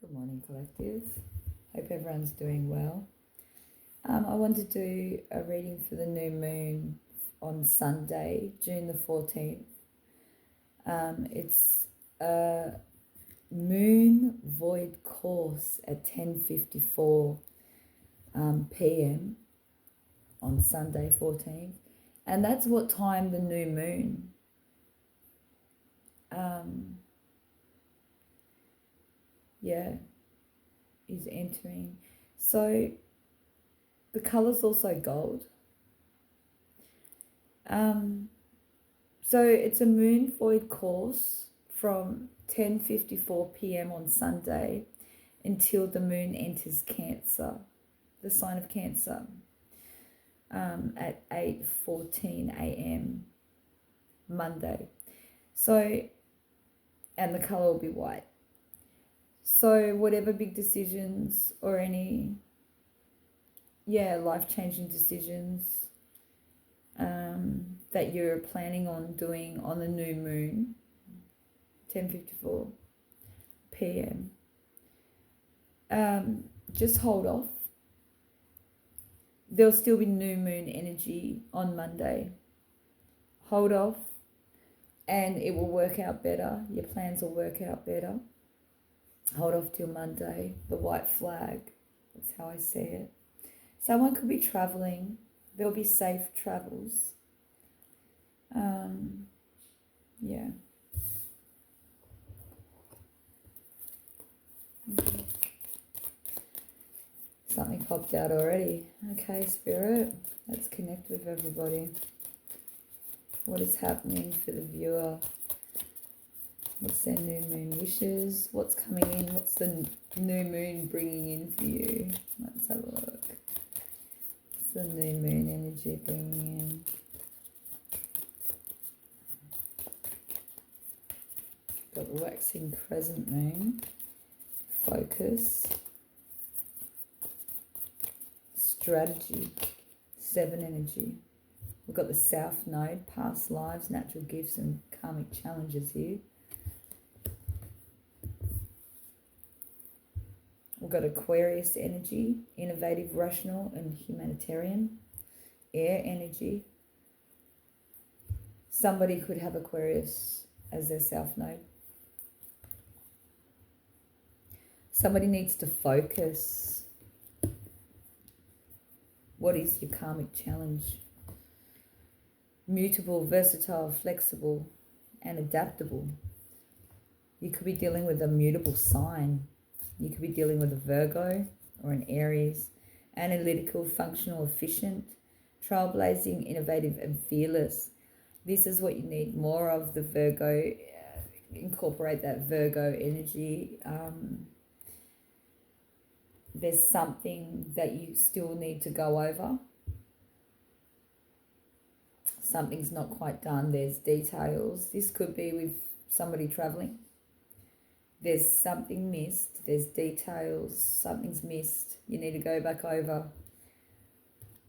Good morning, collective. Hope everyone's doing well. I want to do a reading for the new moon on Sunday, June the 14th. It's a moon void course at 10:54 p.m. on Sunday 14th, and that's what time the new moon is entering. So the color's also gold. So it's a moon void course from 10:54 p.m. on Sunday until the moon enters Cancer, the sign of Cancer, at 8:14 a.m. Monday. So, and the color will be white. So whatever big decisions or any, life-changing decisions that you're planning on doing on the new moon, 10:54 p.m. Just hold off. There'll still be new moon energy on Monday. Hold off and it will work out better. Your plans will work out better. Hold off till Monday. The white flag. That's how I see it. Someone could be traveling. There'll be safe travels. Something popped out already. Okay, Spirit. Let's connect with everybody. What is happening for the viewer? What's their new moon wishes? What's coming in? What's the new moon bringing in for you? Let's have a look. What's the new moon energy bringing in? Got the waxing crescent moon. Focus. Strategy. 7 energy. We've got the South Node, past lives, natural gifts and karmic challenges here. We've got Aquarius energy, innovative, rational and humanitarian. Air energy. Somebody could have Aquarius as their South Node. Somebody needs to focus. What is your karmic challenge? Mutable, versatile, flexible and adaptable. You could be dealing with a mutable sign. You could be dealing with a Virgo or an Aries. Analytical, functional, efficient, trailblazing, innovative and fearless. This is what you need more of, the Virgo. Incorporate that Virgo energy. There's something that you still need to go over. Something's not quite done. There's details. This could be with somebody traveling. There's something missed. There's details. Something's missed. You need to go back over.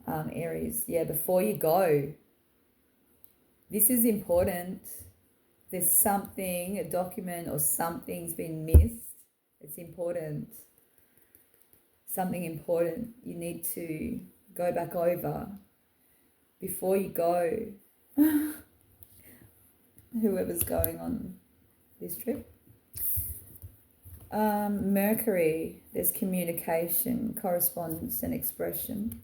Aries. Yeah, before you go. This is important. There's something, a document or something's been missed. It's important. Something important you need to go back over before you go. Whoever's going on this trip. Mercury, there's communication, correspondence and expression.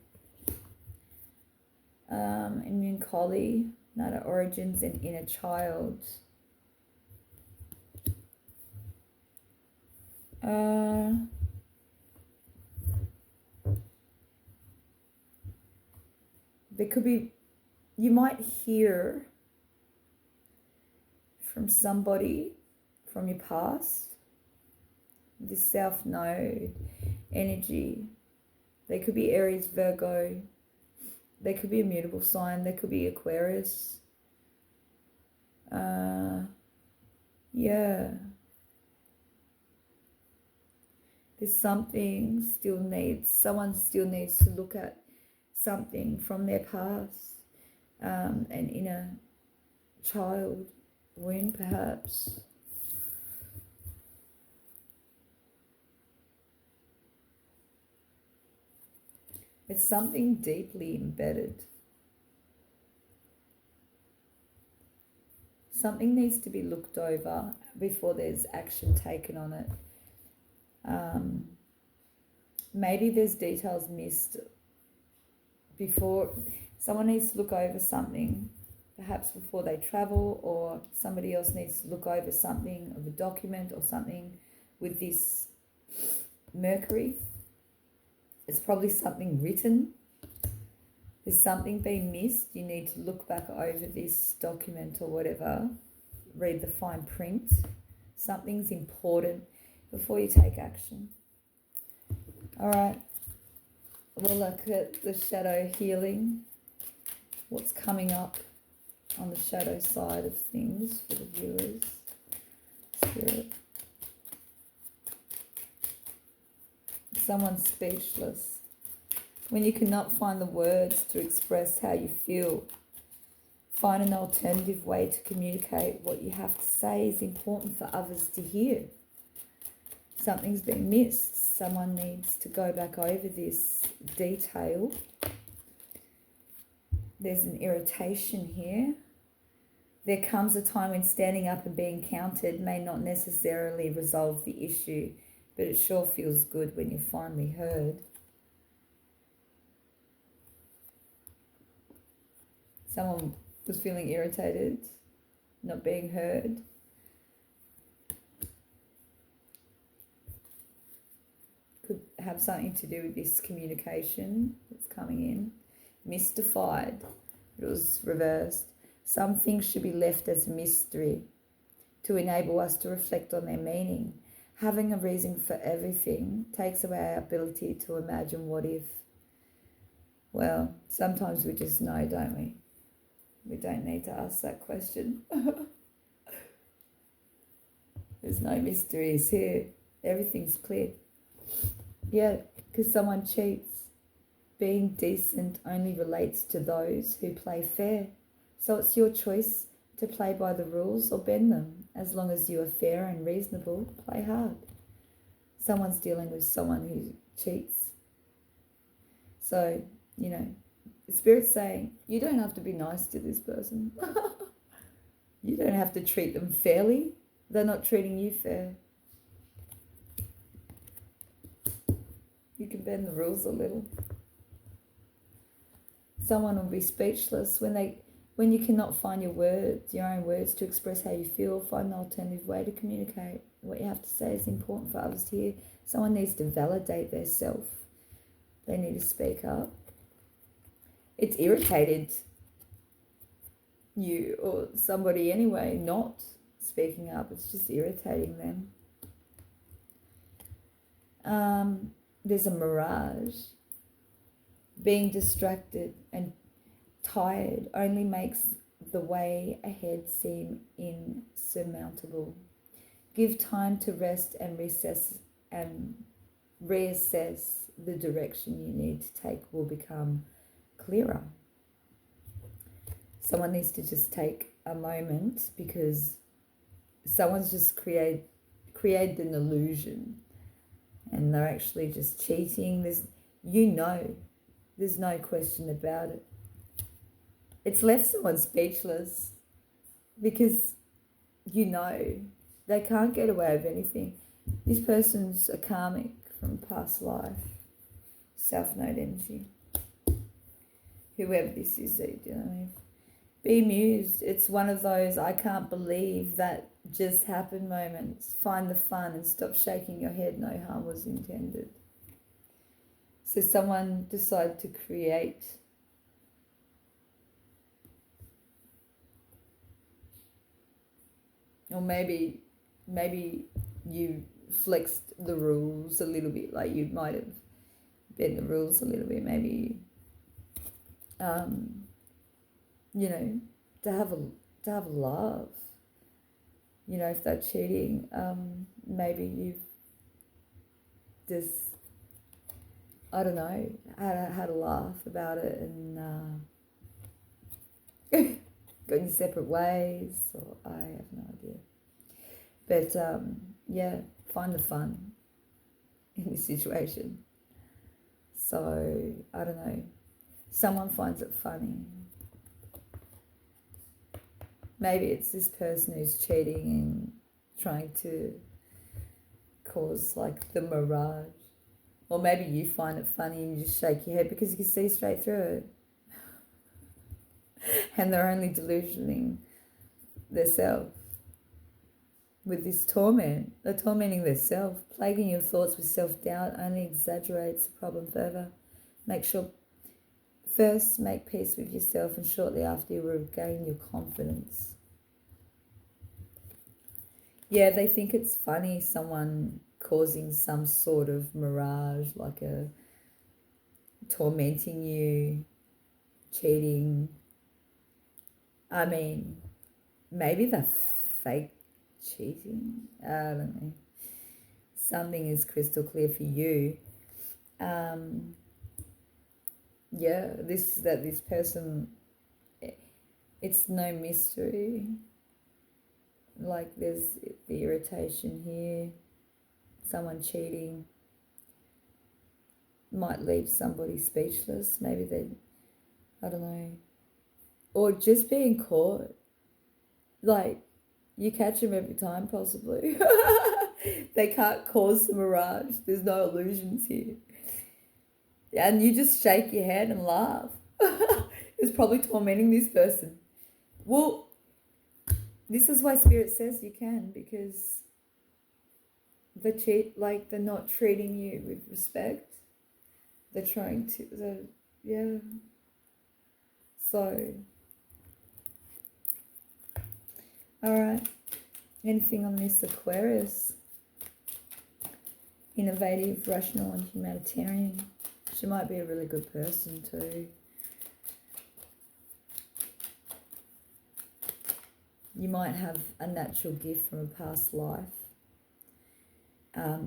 Immune Collie, Nata origins and inner child. There could be, you might hear from somebody from your past, this South Node energy. They could be Aries, Virgo. They could be a mutable sign. They could be Aquarius. There's something someone still needs to look at something from their past, an inner child wound perhaps. It's something deeply embedded. Something needs to be looked over before there's action taken on it. Maybe there's details missed before. Someone needs to look over something, perhaps before they travel, or somebody else needs to look over something of a document or something with this Mercury. It's probably something written. There's something being missed. You need to look back over this document or whatever, read the fine print. Something's important before you take action. All right, we'll look at the shadow healing, what's coming up on the shadow side of things for the viewers. Spirit. Someone's speechless. When you cannot find the words to express how you feel, find an alternative way to communicate what you have to say is important for others to hear. Something's been missed. Someone needs to go back over this detail. There's an irritation here. There comes a time when standing up and being counted may not necessarily resolve the issue, but it sure feels good when you're finally heard. Someone was feeling irritated, not being heard. Could have something to do with this communication that's coming in. Mystified, it was reversed. Some things should be left as a mystery to enable us to reflect on their meaning. Having a reason for everything takes away our ability to imagine what if. Well, sometimes we just know, don't we? We don't need to ask that question. There's no mysteries here. Everything's clear. Yeah, because someone cheats. Being decent only relates to those who play fair. So it's your choice to play by the rules or bend them. As long as you are fair and reasonable, play hard. Someone's dealing with someone who cheats. So, the Spirit's saying, you don't have to be nice to this person. You don't have to treat them fairly. They're not treating you fair. You can bend the rules a little. Someone will be speechless when you cannot find your own words to express how you feel. Find an alternative way to communicate. What you have to say is important for others to hear. Someone needs to validate their self. They need to speak up. It's irritated you or somebody anyway not speaking up. It's just irritating them. There's a mirage. Being distracted and tired only makes the way ahead seem insurmountable. Give time to rest and reassess the direction you need to take will become clearer. Someone needs to just take a moment because someone's just created an illusion and they're actually just cheating. There's no question about it. It's left someone speechless because they can't get away with anything. This person's a karmic from past life, South Node energy. Whoever this is that you're dealing with. Be amused. It's one of those I can't believe that just happened moments. Find the fun and stop shaking your head. No harm was intended. So someone decided to create or maybe you flexed the rules a little bit, like you might have bent the rules a little bit, maybe to have a laugh. If they're cheating, maybe you've just, I don't know, had a laugh about it and gone your separate ways, or I have no idea. But find the fun in this situation. So, I don't know. Someone finds it funny. Maybe it's this person who's cheating and trying to cause like the mirage. Or maybe you find it funny and you just shake your head because you can see straight through it. And they're only delusioning themselves with this torment. They're tormenting themselves. Plaguing your thoughts with self-doubt only exaggerates the problem further. First make peace with yourself, and shortly after you regain your confidence. Yeah, they think it's funny, someone causing some sort of mirage, like a tormenting you, cheating. I mean, maybe they're fake cheating. I don't know. Something is crystal clear for you. Yeah, this person, it's no mystery. Like there's the irritation here. Someone cheating might leave somebody speechless. Maybe they, I don't know. Or just being caught. Like, you catch them every time, possibly. They can't cause the mirage. There's no illusions here. And you just shake your head and laugh. It's probably tormenting this person. Well, this is why Spirit says you can, because they're not treating you with respect. They're trying to, yeah. So, all right. Anything on this Aquarius? Innovative, rational, and humanitarian. She might be a really good person too. You might have a natural gift from a past life.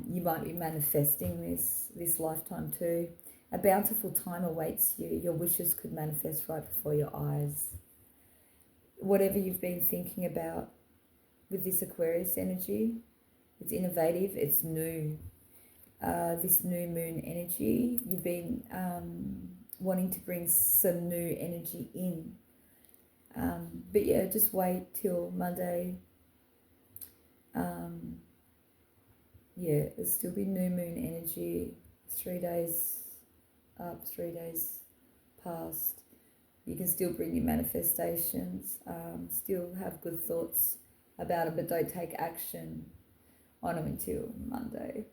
You might be manifesting this lifetime too. A bountiful time awaits you. Your wishes could manifest right before your eyes. Whatever you've been thinking about with this Aquarius energy, it's innovative, it's new. This new moon energy, you've been wanting to bring some new energy in. But yeah, just wait till Monday. Yeah, there'll still be new moon energy. 3 days up, 3 days past. You can still bring your manifestations, still have good thoughts about it, but don't take action on them until Monday.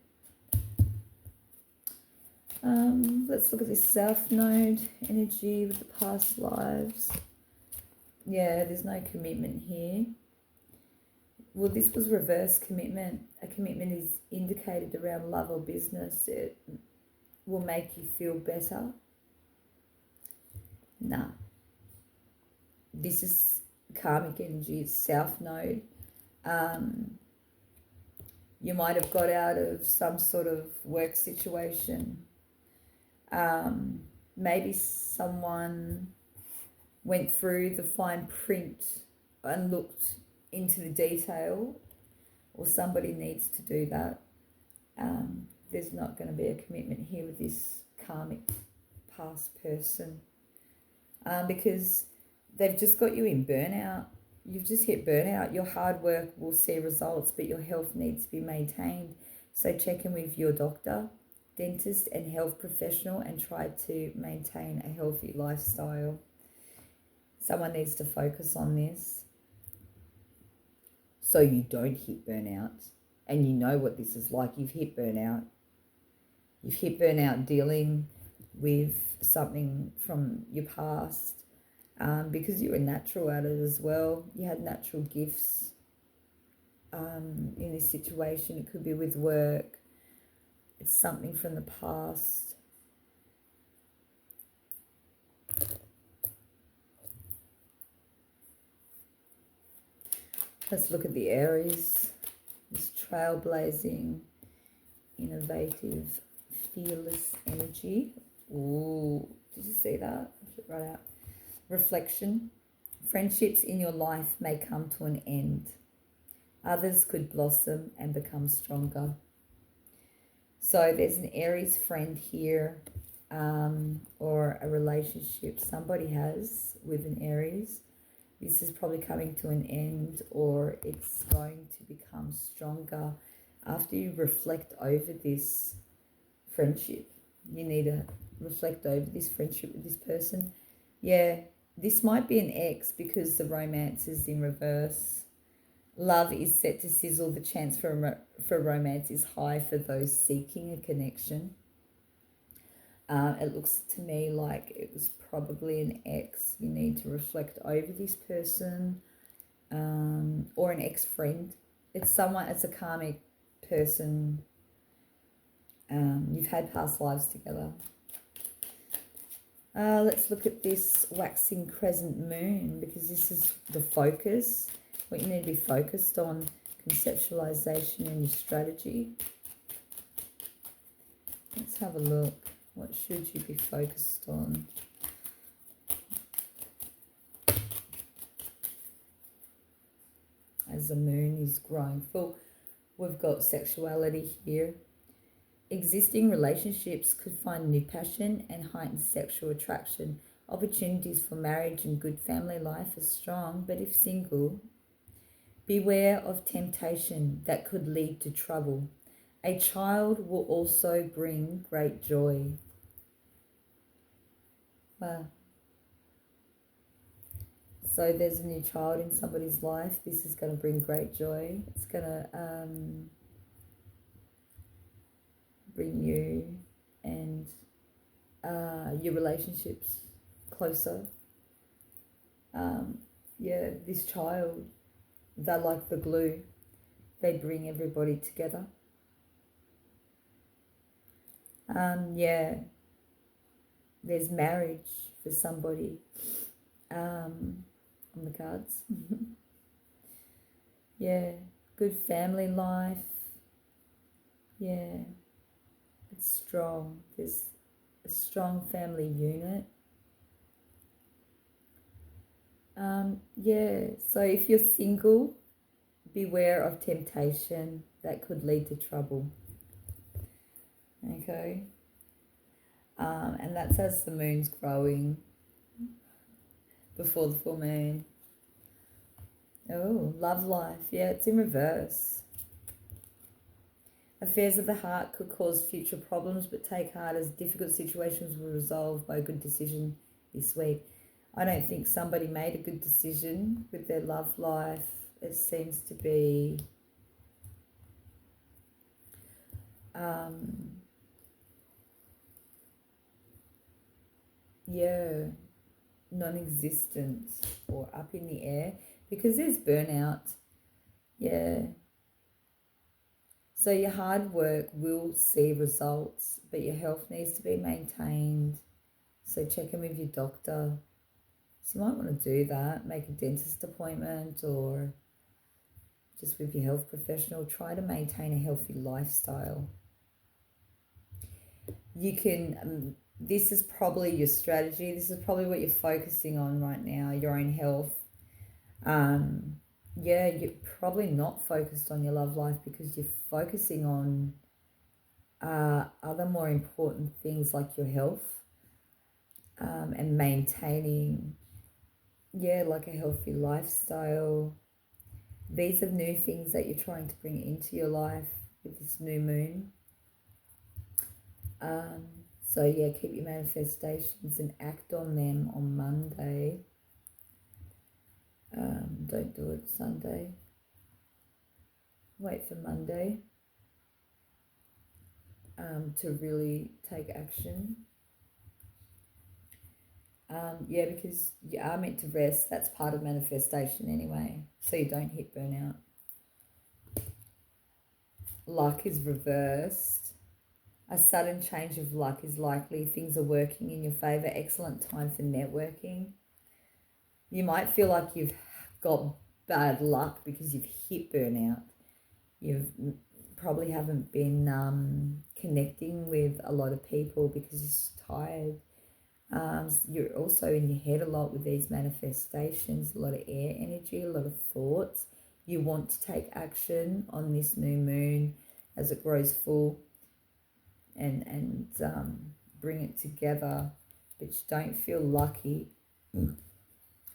Let's look at this South Node energy with the past lives. Yeah, there's no commitment here. Well, this was reverse commitment. A commitment is indicated around love or business. It will make you feel better. Nah. This is karmic energy. It's South Node. You might have got out of some sort of work situation. Maybe someone went through the fine print and looked into the detail, or somebody needs to do that. There's not going to be a commitment here with this karmic past person, because they've just got you in burnout. You've just hit burnout. Your hard work will see results, but your health needs to be maintained. So check in with your doctor, dentist, and health professional and try to maintain a healthy lifestyle. Someone needs to focus on this so you don't hit burnout. And you know what this is like. You've hit burnout. You've hit burnout dealing with something from your past, because you were natural at it as well. You had natural gifts in this situation. It could be with work. It's something from the past. Let's look at the Aries. This trailblazing, innovative, fearless energy. Ooh, did you see that? Right out. Reflection. Friendships in your life may come to an end. Others could blossom and become stronger. So there's an Aries friend here or a relationship somebody has with an Aries, this is probably coming to an end, or it's going to become stronger after you reflect over this friendship. You need to reflect over this friendship with this person. Yeah, this might be an ex because the romance is in reverse. Love is set to sizzle. The chance for romance is high for those seeking a connection. It looks to me like it was probably an ex. You need to reflect over this person, or an ex-friend. It's a karmic person. You've had past lives together. Let's look at this waxing crescent moon, because this is the focus, what you need to be focused on, conceptualization and your strategy. Let's have a look. What should you be focused on? As the moon is growing full, we've got sexuality here. Existing relationships could find new passion and heightened sexual attraction. Opportunities for marriage and good family life are strong, but if single, beware of temptation that could lead to trouble. A child will also bring great joy. Wow. So there's a new child in somebody's life. This is going to bring great joy. It's going to bring you and your relationships closer. Yeah, this child, they're like the glue. They bring everybody together. Yeah, there's marriage for somebody on the cards. Yeah, good family life. Yeah, it's strong. There's a strong family unit. Yeah, so if you're single, beware of temptation that could lead to trouble. Okay. And that's as the moon's growing before the full moon. Oh, love life. Yeah, it's in reverse. Affairs of the heart could cause future problems, but take heart as difficult situations will resolve by a good decision this week. I don't think somebody made a good decision with their love life. It seems to be yeah, non-existent or up in the air, because there's burnout. Yeah. So your hard work will see results, but your health needs to be maintained. So check in with your doctor. So you might want to do that, make a dentist appointment, or just with your health professional. Try to maintain a healthy lifestyle. You can, this is probably your strategy. This is probably what you're focusing on right now, your own health. Yeah, you're probably not focused on your love life because you're focusing on other more important things like your health, and maintaining, yeah, like a healthy lifestyle. These are new things that you're trying to bring into your life with this new moon. So yeah, keep your manifestations and act on them on Monday. Don't do it Sunday. Wait for Monday to really take action. Yeah, because you are meant to rest. That's part of manifestation anyway, so you don't hit burnout. Luck is reversed. A sudden change of luck is likely. Things are working in your favor. Excellent time for networking. You might feel like you've got bad luck because you've hit burnout. You've probably haven't been connecting with a lot of people because you're tired. You're also in your head a lot with these manifestations, a lot of air energy, a lot of thoughts. You want to take action on this new moon as it grows full, and bring it together, but you don't feel lucky.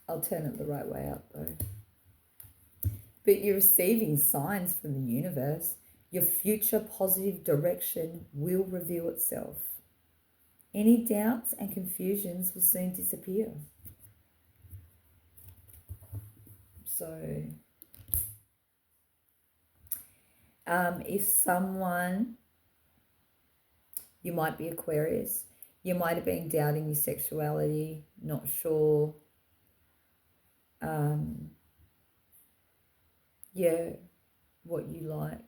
I'll turn it the right way up though. But you're receiving signs from the universe. Your future positive direction will reveal itself. Any doubts and confusions will soon disappear. So, if someone, you might be Aquarius, you might have been doubting your sexuality, not sure. Yeah, what you like.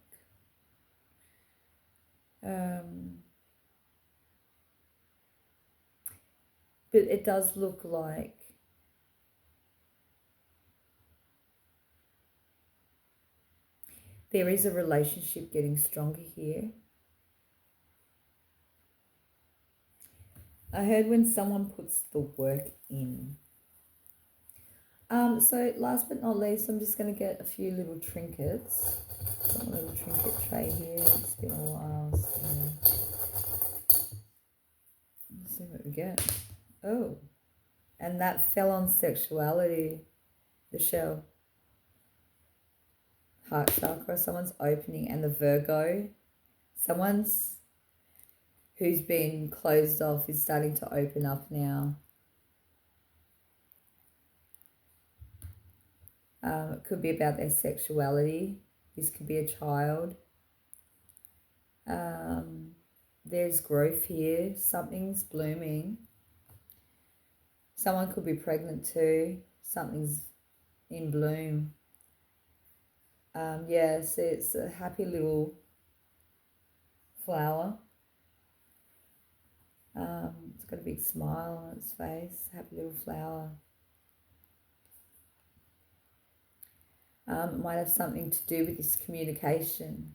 But it does look like there is a relationship getting stronger here. I heard when someone puts the work in. So last but not least, I'm just going to get a few little trinkets. Got a little trinket tray here. It's been a while, so let's see what we get. Oh, and that fell on sexuality, the shell. Heart chakra, someone's opening, and the Virgo, someone's who's been closed off is starting to open up now. It could be about their sexuality. This could be a child. There's growth here. Something's blooming. Someone could be pregnant too. Something's in bloom. Yes, it's a happy little flower. It's got a big smile on its face. Happy little flower. It might have something to do with this communication.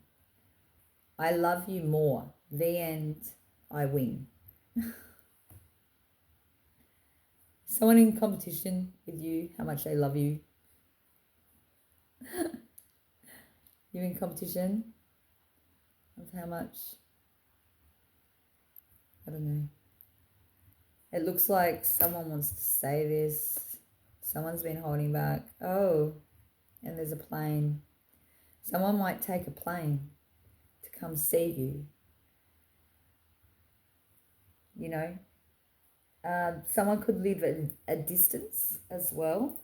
I love you more. The end. I win. Someone in competition with you, how much they love you. You're in competition of how much, I don't know. It looks like someone wants to say this. Someone's been holding back. Oh, and there's a plane. Someone might take a plane to come see you. You know, someone could live at a distance as well.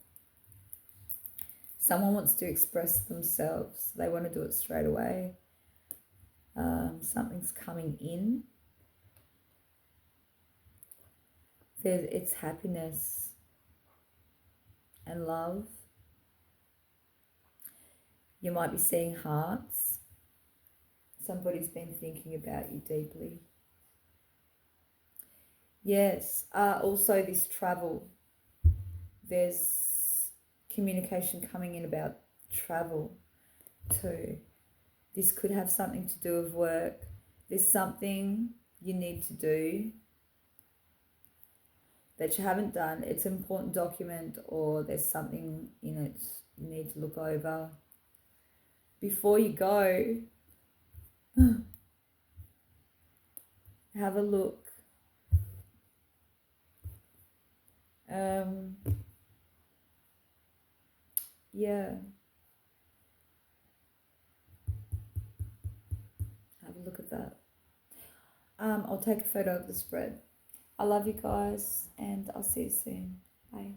Someone wants to express themselves. They want to do it straight away. Something's coming in. It's happiness and love. You might be seeing hearts. Somebody's been thinking about you deeply. Yes, also this travel. There's communication coming in about travel too. This could have something to do with work. There's something you need to do that you haven't done. It's an important document, or there's something in it you need to look over. Before you go, have a look. Yeah. Have a look at that. I'll take a photo of the spread. I love you guys, and I'll see you soon. Bye.